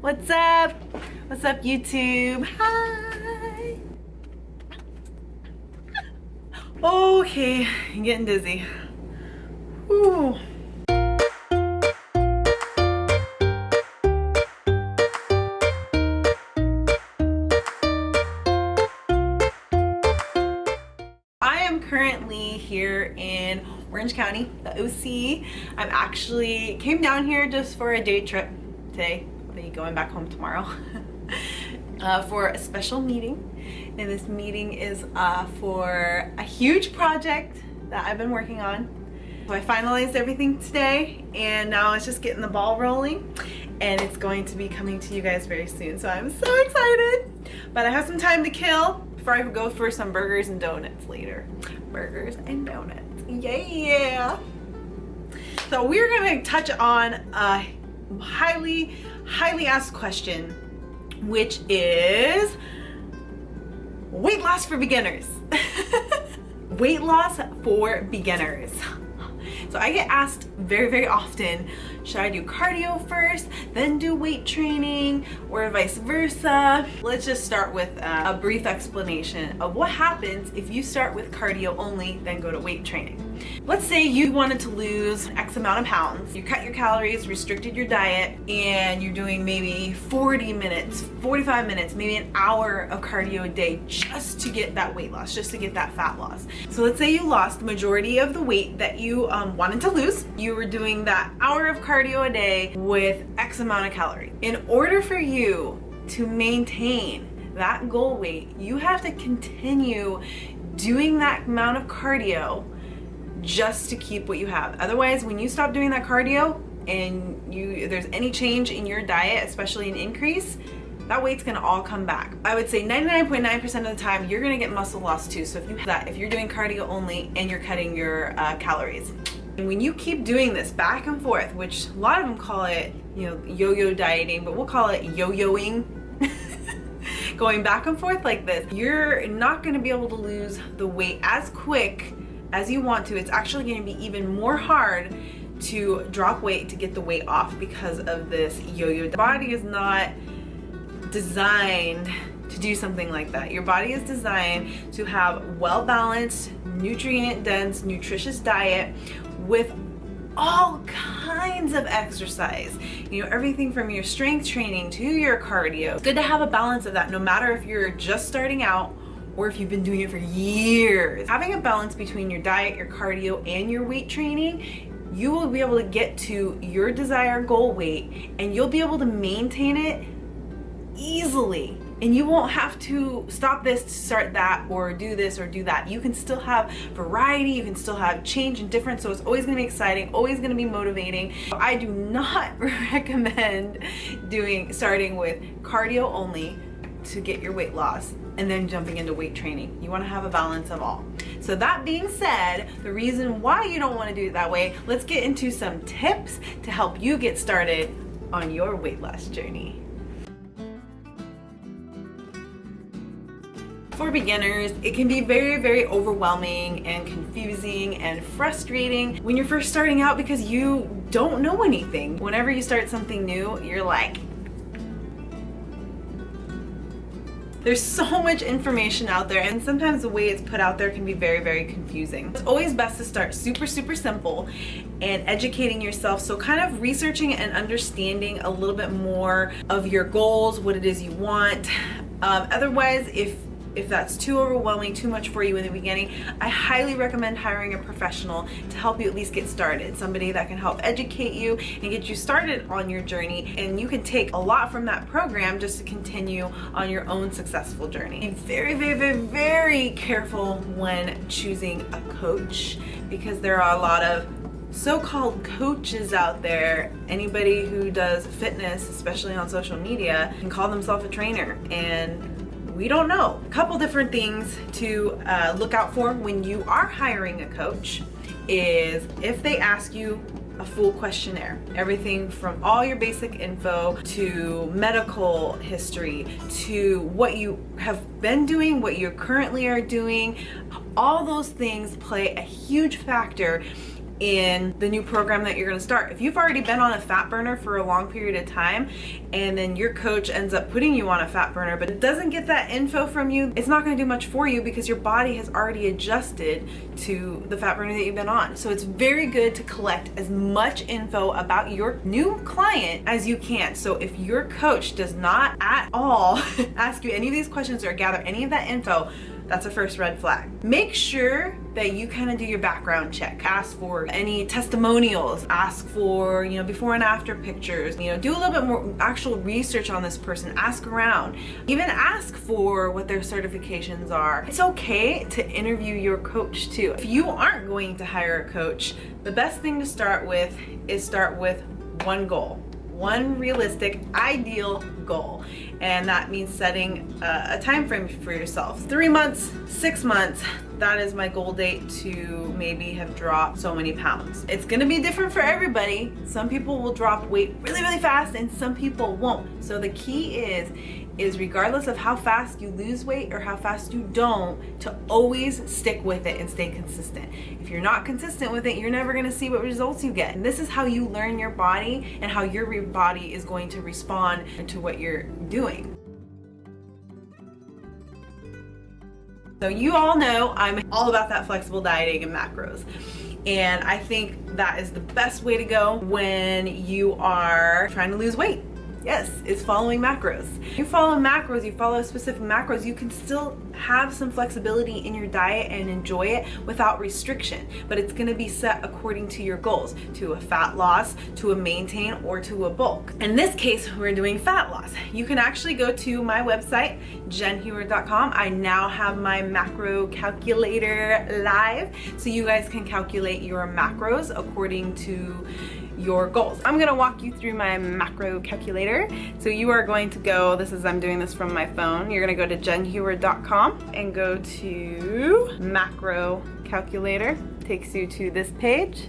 What's up? What's up, YouTube? Hi. Okay, I'm getting dizzy. Whew. I am currently here in Orange County, the OC. I'm actually came down here just for a day trip today. I'll be going back home tomorrow for a special meeting. And this meeting is for a huge project that I've been working on. So I finalized everything today and now it's just getting the ball rolling, and it's going to be coming to you guys very soon. So I'm so excited, but I have some time to kill before I go for some burgers and donuts later. Burgers and donuts, yeah. So we're gonna touch on a highly asked question, which is weight loss for beginners. Weight loss for beginners. So I get asked very often, should I do cardio first, then do weight training, or vice versa? Let's just start with a brief explanation of what happens if you start with cardio only, then go to weight training. Let's say you wanted to lose X amount of pounds. You cut your calories, restricted your diet, and you're doing maybe 40 minutes, 45 minutes, maybe an hour of cardio a day just to get that weight loss, just to get that fat loss. So let's say you lost the majority of the weight that you wanted to lose. You were doing that hour of cardio a day with X amount of calories. In order for you to maintain that goal weight, you have to continue doing that amount of cardio just to keep what you have. Otherwise, when you stop doing that cardio and there's any change in your diet, especially an increase, that weight's gonna all come back. I would say 99.9% of the time you're gonna get muscle loss too. So if you're doing cardio only and you're cutting your calories. And when you keep doing this back and forth, which a lot of them call it, yo-yo dieting, but we'll call it yo-yoing, going back and forth like this, you're not gonna be able to lose the weight as quick as you want to. It's actually going to be even more hard to drop weight, to get the weight off, because of this yo-yo. The body is not designed to do something like that. Your body is designed to have well-balanced, nutrient-dense, nutritious diet with all kinds of exercise. Everything from your strength training to your cardio. It's good to have a balance of that, no matter if you're just starting out or if you've been doing it for years. Having a balance between your diet, your cardio, and your weight training, you will be able to get to your desired goal weight, and you'll be able to maintain it easily. And you won't have to stop this to start that, or do this or do that. You can still have variety, you can still have change and difference, so it's always gonna be exciting, always gonna be motivating. I do not recommend starting with cardio only to get your weight loss and then jumping into weight training. You want to have a balance of all. So that being said, the reason why you don't want to do it that way, let's get into some tips to help you get started on your weight loss journey. For beginners, it can be very overwhelming and confusing and frustrating when you're first starting out, because you don't know anything. Whenever you start something new, you're like, there's so much information out there, and sometimes the way it's put out there can be very confusing. It's always best to start super simple and educating yourself. So kind of researching and understanding a little bit more of your goals, what it is you want. Otherwise, if that's too overwhelming, too much for you in the beginning, I highly recommend hiring a professional to help you at least get started. Somebody that can help educate you and get you started on your journey, and you can take a lot from that program just to continue on your own successful journey. Be very careful when choosing a coach, because there are a lot of so-called coaches out there. Anybody who does fitness, especially on social media, can call themselves a trainer, and we don't know. A couple different things to look out for when you are hiring a coach is if they ask you a full questionnaire, everything from all your basic info to medical history to what you have been doing, what you currently are doing. All those things play a huge factor in the new program that you're going to start. If you've already been on a fat burner for a long period of time and then your coach ends up putting you on a fat burner but it doesn't get that info from you, it's not going to do much for you because your body has already adjusted to the fat burner that you've been on. So it's very good to collect as much info about your new client as you can. So if your coach does not at all ask you any of these questions or gather any of that info, that's a first red flag. Make sure that you kind of do your background check. Ask for any testimonials, ask for, before and after pictures, do a little bit more actual research on this person, ask around, even ask for what their certifications are. It's okay to interview your coach too. If you aren't going to hire a coach, the best thing to start with is start with one goal. One realistic, ideal goal. And that means setting a time frame for yourself. 3 months, 6 months, that is my goal date to maybe have dropped so many pounds. It's gonna be different for everybody. Some people will drop weight really, really fast and some people won't. So the key is regardless of how fast you lose weight or how fast you don't, to always stick with it and stay consistent. If you're not consistent with it, you're never gonna see what results you get. And this is how you learn your body and how your body is going to respond to what you're doing. So you all know I'm all about that flexible dieting and macros. And I think that is the best way to go when you are trying to lose weight. Yes, it's following macros. You follow macros, you follow specific macros, you can still have some flexibility in your diet and enjoy it without restriction, but it's gonna be set according to your goals, to a fat loss, to a maintain, or to a bulk. In this case, we're doing fat loss. You can actually go to my website, jenhuard.com. I now have my macro calculator live, so you guys can calculate your macros according to your goals. I'm gonna walk you through my macro calculator. So you are going to go, I'm doing this from my phone. You're gonna go to jenhuard.com and go to macro calculator. Takes you to this page.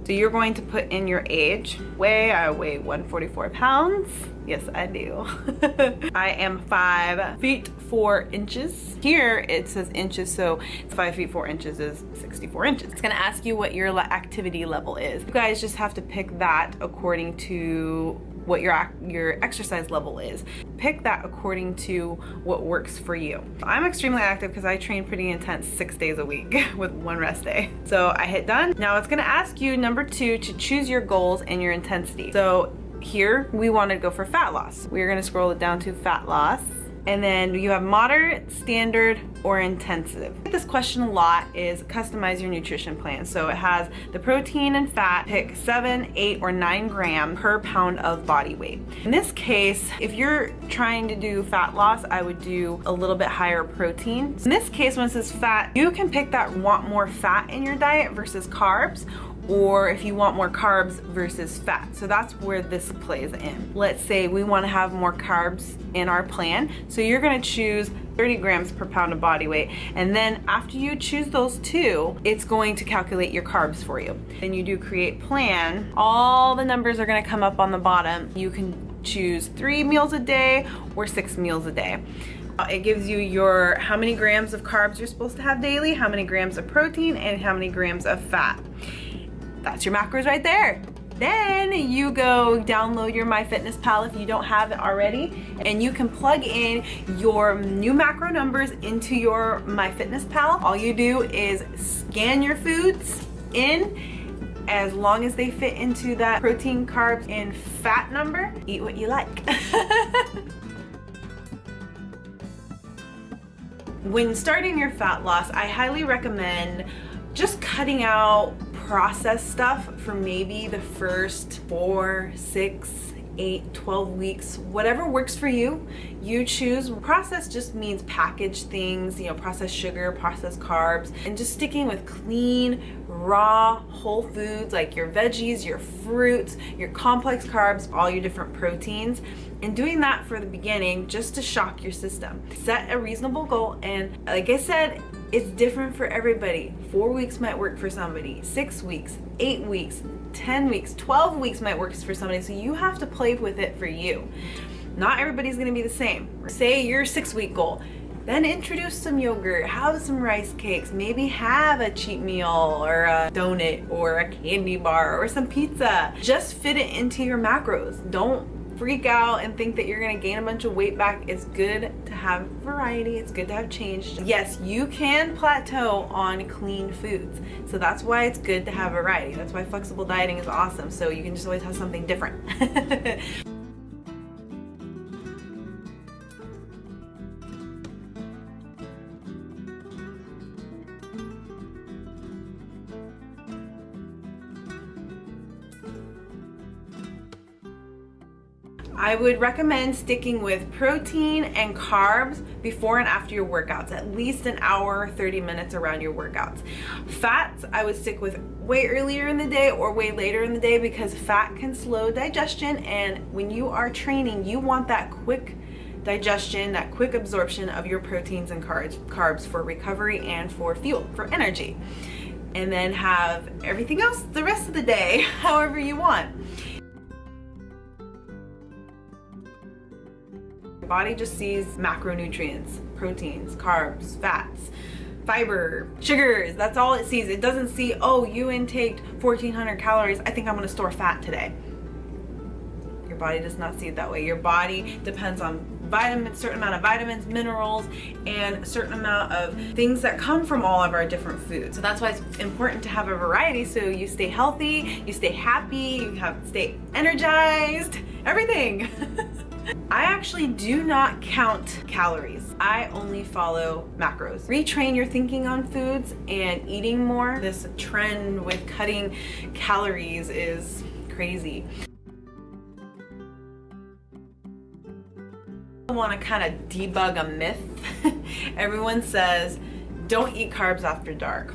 So you're going to put in your age. I weigh 144 pounds. Yes, I do. I am 5 feet 4 inches. Here it says inches, so 5 feet 4 inches is 64 inches. It's gonna ask you what your activity level is. You guys just have to pick that according to what your exercise level is. Pick that according to what works for you. I'm extremely active because I train pretty intense 6 days a week with 1 rest day. So I hit done. Now it's gonna ask you, number 2, to choose your goals and your intensity. So here we want to go for fat loss. We're gonna scroll it down to fat loss. And then you have moderate, standard, or intensive. This question a lot is customize your nutrition plan. So it has the protein and fat, pick 7, 8, or 9 grams per pound of body weight. In this case, if you're trying to do fat loss, I would do a little bit higher protein. In this case, when it says fat, you can pick that want more fat in your diet versus carbs, or if you want more carbs versus fat. So that's where this plays in. Let's say we want to have more carbs in our plan. So you're going to choose 30 grams per pound of body weight. And then after you choose those two, it's going to calculate your carbs for you. Then you do create plan. All the numbers are going to come up on the bottom. You can choose 3 meals a day or 6 meals a day. It gives you your how many grams of carbs you're supposed to have daily, how many grams of protein, and how many grams of fat. That's your macros right there. Then you go download your MyFitnessPal if you don't have it already, and you can plug in your new macro numbers into your MyFitnessPal. All you do is scan your foods in. As long as they fit into that protein, carbs, and fat number, eat what you like. When starting your fat loss, I highly recommend just cutting out processed stuff for maybe the first 4, 6, 8, 12 weeks, whatever works for you. You choose. Processed just means packaged things, processed sugar, processed carbs, and just sticking with clean, raw, whole foods like your veggies, your fruits, your complex carbs, all your different proteins, and doing that for the beginning just to shock your system. Set a reasonable goal, and like I said, it's different for everybody. 4 weeks might work for somebody, 6 weeks, 8 weeks, 10 weeks, 12 weeks might work for somebody, so you have to play with it for you. Not everybody's gonna be the same. Say your 6-week goal. Then introduce some yogurt, have some rice cakes, maybe have a cheat meal or a donut or a candy bar or some pizza. Just fit it into your macros. Don't freak out and think that you're gonna gain a bunch of weight back. It's good to have variety. It's good to have change. Yes, you can plateau on clean foods. So that's why it's good to have variety. That's why flexible dieting is awesome. So you can just always have something different. I would recommend sticking with protein and carbs before and after your workouts, at least an hour, 30 minutes around your workouts. Fats, I would stick with way earlier in the day or way later in the day because fat can slow digestion, and when you are training, you want that quick digestion, that quick absorption of your proteins and carbs for recovery and for fuel, for energy. And then have everything else the rest of the day, however you want. Your body just sees macronutrients, proteins, carbs, fats, fiber, sugars. That's all it sees. It doesn't see, oh, you intaked 1,400 calories. I think I'm gonna store fat today. Your body does not see it that way. Your body depends on vitamins, certain amount of vitamins, minerals, and a certain amount of things that come from all of our different foods. So that's why it's important to have a variety so you stay healthy, you stay happy, you stay energized, everything. I actually do not count calories. I only follow macros. Retrain your thinking on foods and eating more. This trend with cutting calories is crazy. I want to kind of debug a myth. Everyone says, don't eat carbs after dark.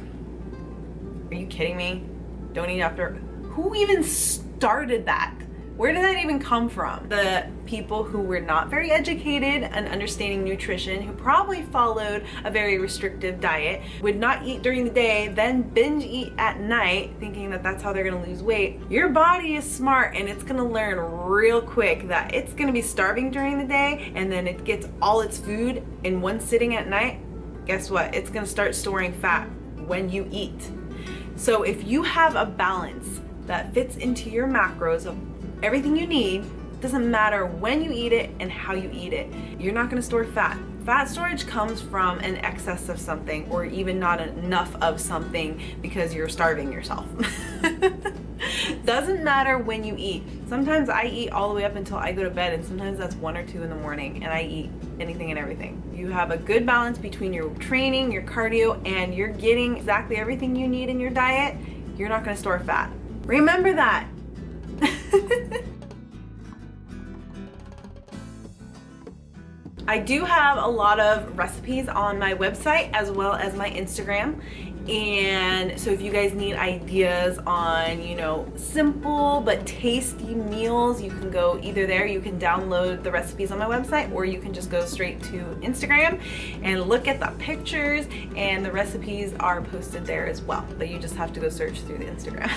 Are you kidding me? Don't eat after... Who even started that? Where did that even come from? The people who were not very educated and understanding nutrition, who probably followed a very restrictive diet, would not eat during the day, then binge eat at night, thinking that that's how they're gonna lose weight. Your body is smart and it's gonna learn real quick that it's gonna be starving during the day, and then it gets all its food in one sitting at night. Guess what? It's gonna start storing fat when you eat. So if you have a balance that fits into your macros of everything you need, doesn't matter when you eat it and how you eat it, you're not going to store fat. Fat storage comes from an excess of something or even not enough of something because you're starving yourself. Doesn't matter when you eat. Sometimes I eat all the way up until I go to bed, and sometimes that's 1 or 2 in the morning, and I eat anything and everything. You have a good balance between your training, your cardio, and you're getting exactly everything you need in your diet, you're not going to store fat. Remember that. I do have a lot of recipes on my website as well as my Instagram, and so if you guys need ideas on, you know, simple but tasty meals, you can go either there, you can download the recipes on my website, or you can just go straight to Instagram and look at the pictures, and the recipes are posted there as well, but you just have to go search through the Instagram.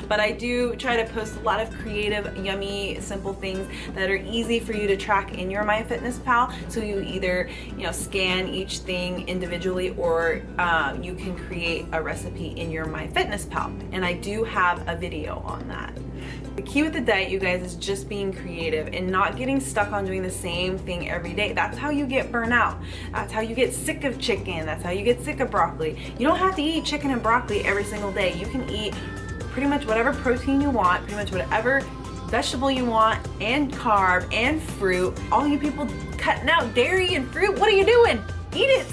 But I do try to post a lot of creative, yummy, simple things that are easy for you to track in your MyFitnessPal, so you either, you know, scan each thing individually, or you can create a recipe in your MyFitnessPal, and I do have a video on that. The key with the diet, you guys, is just being creative and not getting stuck on doing the same thing every day. That's how you get burnout. That's how you get sick of chicken. That's how you get sick of broccoli. You don't have to eat chicken and broccoli every single day. You can eat pretty much whatever protein you want, pretty much whatever vegetable you want, and carb and fruit. All you people cutting out dairy and fruit, what are you doing? Eat it.